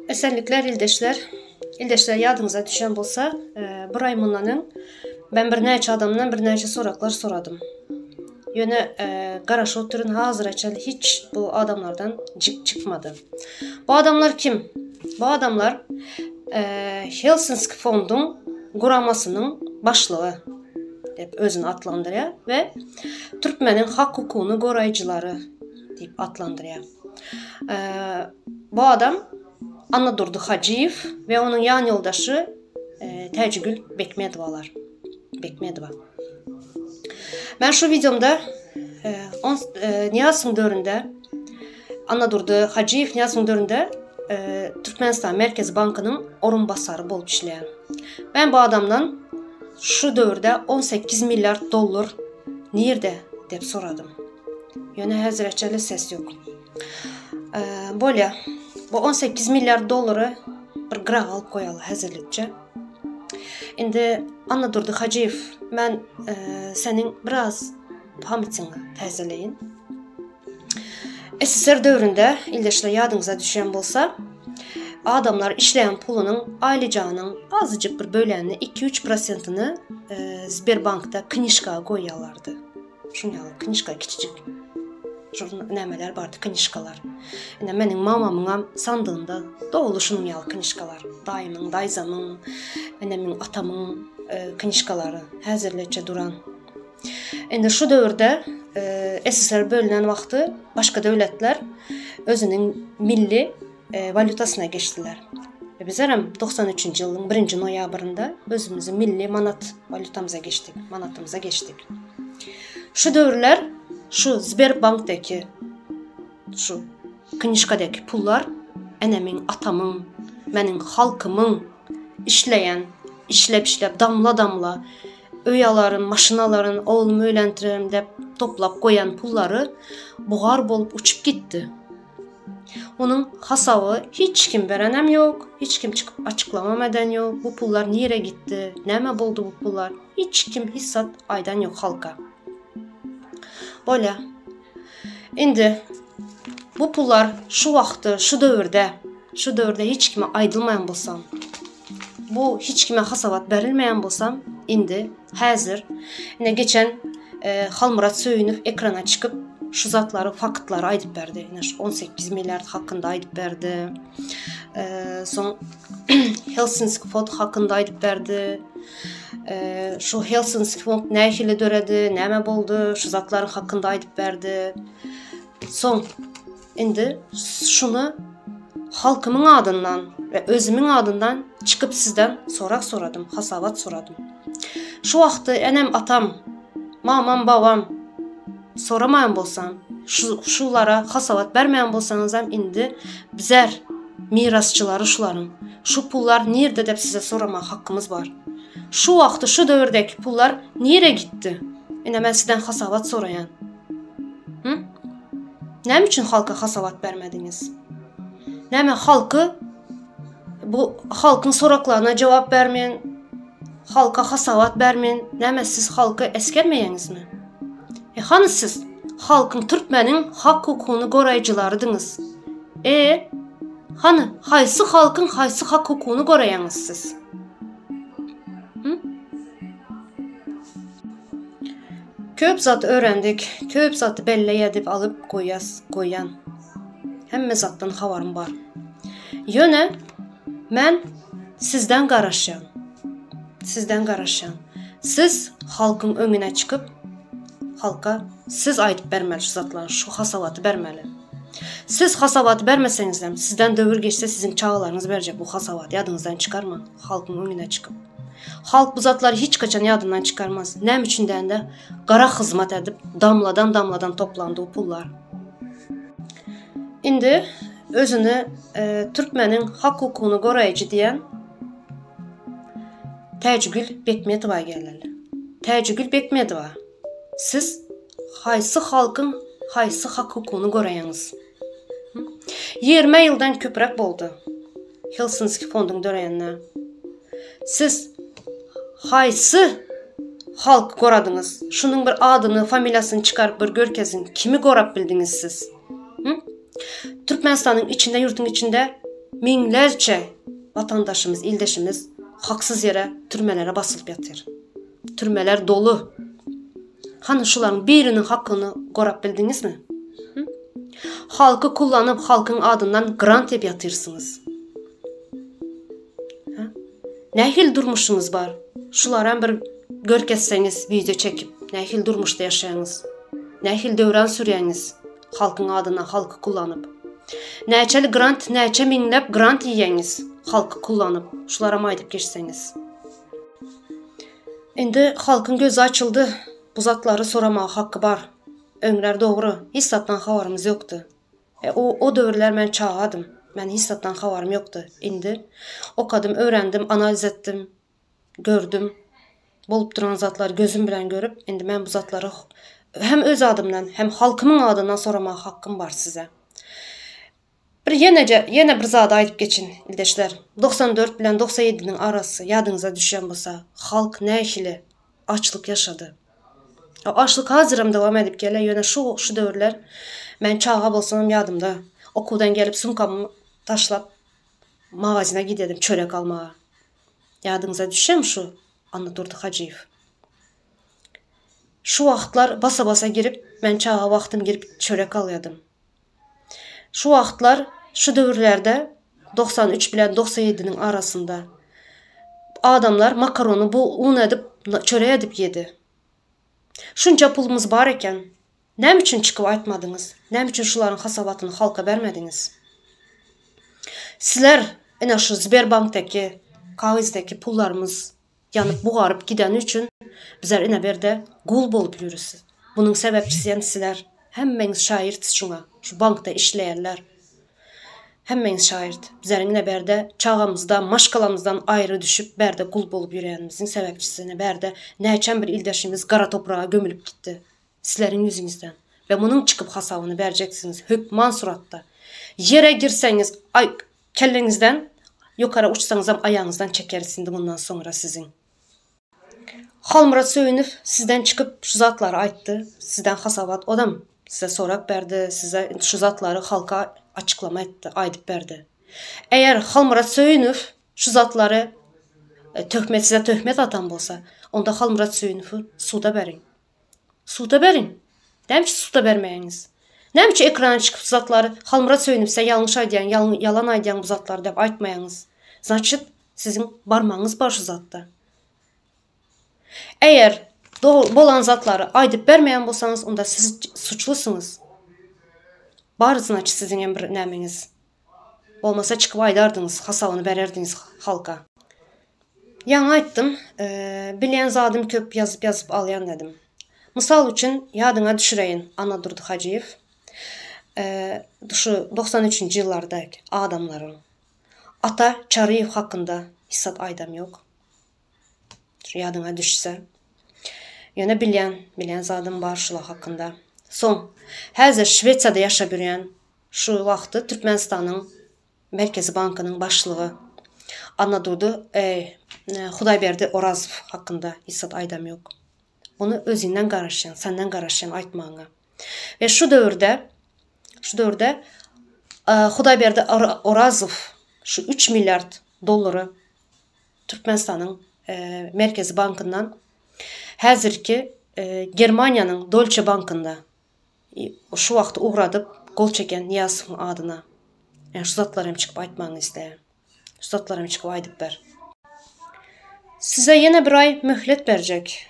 Esenlikler ildeşler. İldeşler yadınıza düşen bolsa, bir ay bundan ben bir neçe adamdan bir neçe soraklar soradım. Yöne garaş oturun hazır açalı hiç bu adamlardan çıkmadı. Bu adamlar kim? Bu adamlar Helsinki Fond'un kuramasının başlığı deyip özünü adlandırıyor ve Türkmenin hak hukukunu koruyucuları deyip adlandırıyor. Bu adam Anna Durdu Hacıyev ve onun yan yoldaşı Tecgül Bekmedovalar. Ben şu videomda Niyaz'ın dövründe Anna Durdu Hacıyev Niyaz'ın dövründe Türkmenistan Merkez Bankı'nın orunbasarı bolup işleyen. Ben bu adamdan şu dövrde 18 milyar dolar nerede deyip soradım. Yöne hazırçalı ses yok. Böyle bu 18 milyar doları bir qıraq alıp koyalı hazırlıkça. Şimdi Anna Durdu Hacıyev, ben senin biraz pamitini təzələyin. SSR dövründe ildeşle yadınıza düşen bolsa, adamlar işleyen pulunun ailecağının azıcık bir bölənini 2-3%'ını Sberbank'ta knişka koyarlardı. Şunyalı knişka küçücük. Nəmələr vardı, knişkalar. Yəni mənim mamamın sandığında doğulu şunyalı knişkalar. Dayımın, dayzamın, annemin, atamın knişkaları hazırlıqca duran. İndi şu dövrdə SSR bölünən vaxtı başqa dövlətlər özünün milli valyutasına geçtiler. Ve bizler 93. yılın 1. noyabrında özümüzün milli manat valyutamıza geçtik, manatımıza geçtik. Şu dövrler şu Sberbank'taki şu knişkadaki pullar enemin, atamın, benim halkımın işleyen, işlep damla damla öyaların, maşinaların oğlumu öylentirim de toplap koyan pulları buğar bolup uçup gitti. Onun hasavı hiç kim verənem yok, hiç kim çıkıp açıklamam eden yok. Bu pullar nereye gitti, neme buldu bu pullar, hiç kim hissat aydan yok halka. Böyle. İndi bu pullar şu vaxtı, şu dövrde hiç kime aydılmayan bolsam, bu hiç kime hasavat verilmeyen bolsam, indi hazır. Yine geçen Halmurat Söyünüv ekrana çıkıp şu zatları, faktları aydıp verdi. 18 milyar hakkında aydıp verdi. Son Helsinki Fond hakkında aydıp verdi. Şu Helsinki Fond ne ile döredi, neme boldu, şu zatların hakkında aydıp verdi. Son indi şunu halkımın adından ve özümün adından çıkıp sizden soradım, hasavat soradım. Şu vaxtı enem atam, mamam, babam soramayan bolsam, şulara hasavat vermeyen bolsanız hem indi bizler mirasçıları şuların. Şu pullar nerede de size sorama hakkımız var. Şu vaxtı, şu dövrdeki pullar nereye gitti? Yine ben sizden hasavat sorayan. Hı? Ne için halka hasavat vermediniz? Ne mi halkı, bu halkın soraklarına cevap vermeyin, halka hasavat vermeyin, ne mi siz halkı eskermeyeniz mi? Hani siz halkın, Türkmenin hak hukukunu koruyucularıdınız. Hani haysı halkın haysı hak hukukunu koruyanız siz? Hı? Köp zat öğrendik, köp zatı belli edip alıp koyan. Hemme zattan havarım var. Yöne mən sizden qaraşan. Siz halkın önüne çıkıp halka siz aydıp vermeli şu zatları, şu hasavatı vermeli. Siz hasavatı vermeseniz de sizden dövür geçse sizin çağlarınız verecek bu hasavatı. Yadınızdan çıkarma. Halkın önüne çıkıp. Halk bu zatları hiç kaçan yadından çıkarmaz. Nem içinden de qara hizmet edip damladan toplandı o pullar. İndi özünü Türkmenin hak hukukunu koruyucu diyen Tecgül Bekmedova gelirler. Tecgül Bekmedova, siz haysı halkın haysı hak hukukunu koruyanız. 20 yıldan köprek boldu Helsinki Fond'un dörenine. Siz haysı halk koradınız? Şunun bir adını, familyasını çıkarıp bir görkezin. Kimi korap bildiniz siz? Türkmenistan'ın içinde, yurtun içinde minlerce vatandaşımız, ildeşimiz haksız yere türmelere basılıp yatır. Türmeler dolu. Hani şuların birinin hakkını qorab bildiniz mi? Hı? Halkı kullanıp halkın adından grant yap yatırsınız. Ne hil durmuşunuz var? Şuların bir görketseniz video çekip ne hil durmuşda yaşayanız? Ne hil dövran sürüyeniz? Halkın adına halkı kullanıp. Neçeli grant, neçe minlep grant yiyeniz? Halkı kullanıp. Şulara maydıp geçseniz. Indi halkın gözü açıldı. Bu zatları soramağa hakkı var. Öňler doğru. Hissatdan havarımız yoktu. O dövrler ben çağadım. Ben hissatdan havarım yoktu. Indi o kadım öğrendim, analiz ettim, gördüm. Bolup duran zatları gözüm bilen görüp, indi ben bu zatları hem öz adımdan hem halkımın adından soramağa hakkım var size. Yine bir zada ayıp geçin ildeşler. 94 bilen 97'nin arası yadınıza düşen bolsa, halk ne işli açlık yaşadı. O açlık hazırım devam edip gele. Yine şu dövrler ben çağa bolsam yadımda. Okuldan gelip sumkamı taşlap mağazine gidedim çörek almaya. Yadınıza düşen şu Anadurdu Hacıyev. Şu vaxtlar basa basa girip ben çağa vaxtım girip çörek alıyordum. Şu vaxtlar şu dövrlerde 93 bilen 97'nin arasında adamlar makaronu bu un edip çörek edip yedi. Şunca pulumuz var eken ne için çıkıp aytmadınız? Ne için şuların hasabatını halka vermediniz? Sizler ene şu Sberbank'taki kağızdaki pullarımız yanıp buğarıp giden için bizler ene berde gul bolup yürüsü. Bunun sebepçisi yani sizler. Hemmeniz şahirt şuna. Şu bankta işleyenler. Hemmeniz şahirt. Bizler ene berde çağımızda, maşkalamızdan ayrı düşüp berde gul bolup yürüyenimizin sebepçisine berde neçen bir ildeşimiz kara toprağa gömülüp gitti. Sizlerin yüzünüzden. Ve bunun çıkıp hasabını vereceksiniz. Hükman suratta. Yere girseniz kellenizden yukarı uçsanız ayağınızdan çekersiniz bundan sonra sizin. Halmurat Söyünüv sizden çıkıp şu zatları ayttı. Sizden hasabat odam size sorak berdi. Size şu zatları halka açıklama etti. Aydıp berdi. Eğer Halmurat Söyünüv şu zatları size töhmet atan bolsa, onda Halmurat Söyünüv'ü suda berin. Suda berin. Demiş suda vermeyiniz. Demiş ekrana çıkıp zatları Halmurat Söyünüv size yanlış aydiyan, yalan aydiyan bu zatları dep aytmayınız. Значит, sizin barmağınız var şu zatta. Eğer bolan zatları aydıp vermeyen bolsanız, onda siz suçlusunuz. Barızın sizin emir nämeniz. Olmasa çıkıp aydardınız, hasabını bererdiniz halka. Yan ayttım, bilen zadım köp yazıp alayan dedim. Misal üçün yadına düşüreyin Anadurdu Hacıyev. Şu 93. yıllardaki adamların Ata Çarıyev hakkında hissat aydam yok. Şu yadına düşse. Yine bilen zadım var şula hakkında. Son, hazır Şvetsiyada yaşa bürüyen şu vaxtı Türkmenistan'ın Merkezi Bankının başlığı Anadurdu Hudayberdi Orazov hakkında hissat aydam yok. Onu özünden qaraşan, senden qaraşan aytmağına. Ve şu dövrde Hudayberdi Orazov şu 3 milyard doları Türkmenistan'ın Merkezi Bankından hazırki Germaniyanın Deutsche Bankında şu vaxt uğradıp gol çeken Niyazov'un adına. Yani şu zatlarım çıkıp aytmağını isteyen. Şu zatlarım çıkıp aydıp ver. Size yine bir ay mühlet verecek.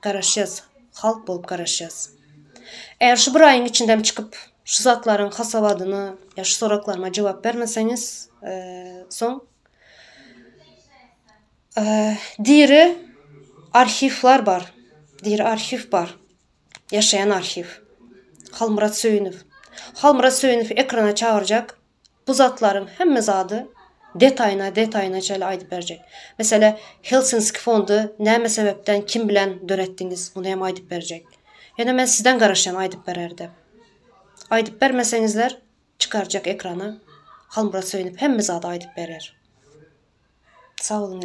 Qaraşyaz, halk bolup qaraşyaz. Eğer şu bir ayın içinden çıkıp şu zatların hasabadını ya şu soraklarıma cevap vermeseniz son diri arşivler var. Diri arşiv var. Yaşayan arşiv. Halmurat Söyünüv. Halmurat Söyünüv ekrana çağıracak. Bu zatların hemme zadı detayına çayla aydıp verecek. Mesela Helsinki fondu näme sebepten kim bilen dörettiniz bunu hem aydıp verecek. Yani ben sizden qaraşan aydıp vererdi. Aydıp vermesenizler çıkaracak ekrana Halmurat Söyünüv hemme zadı aydıp verer. Sağ olun.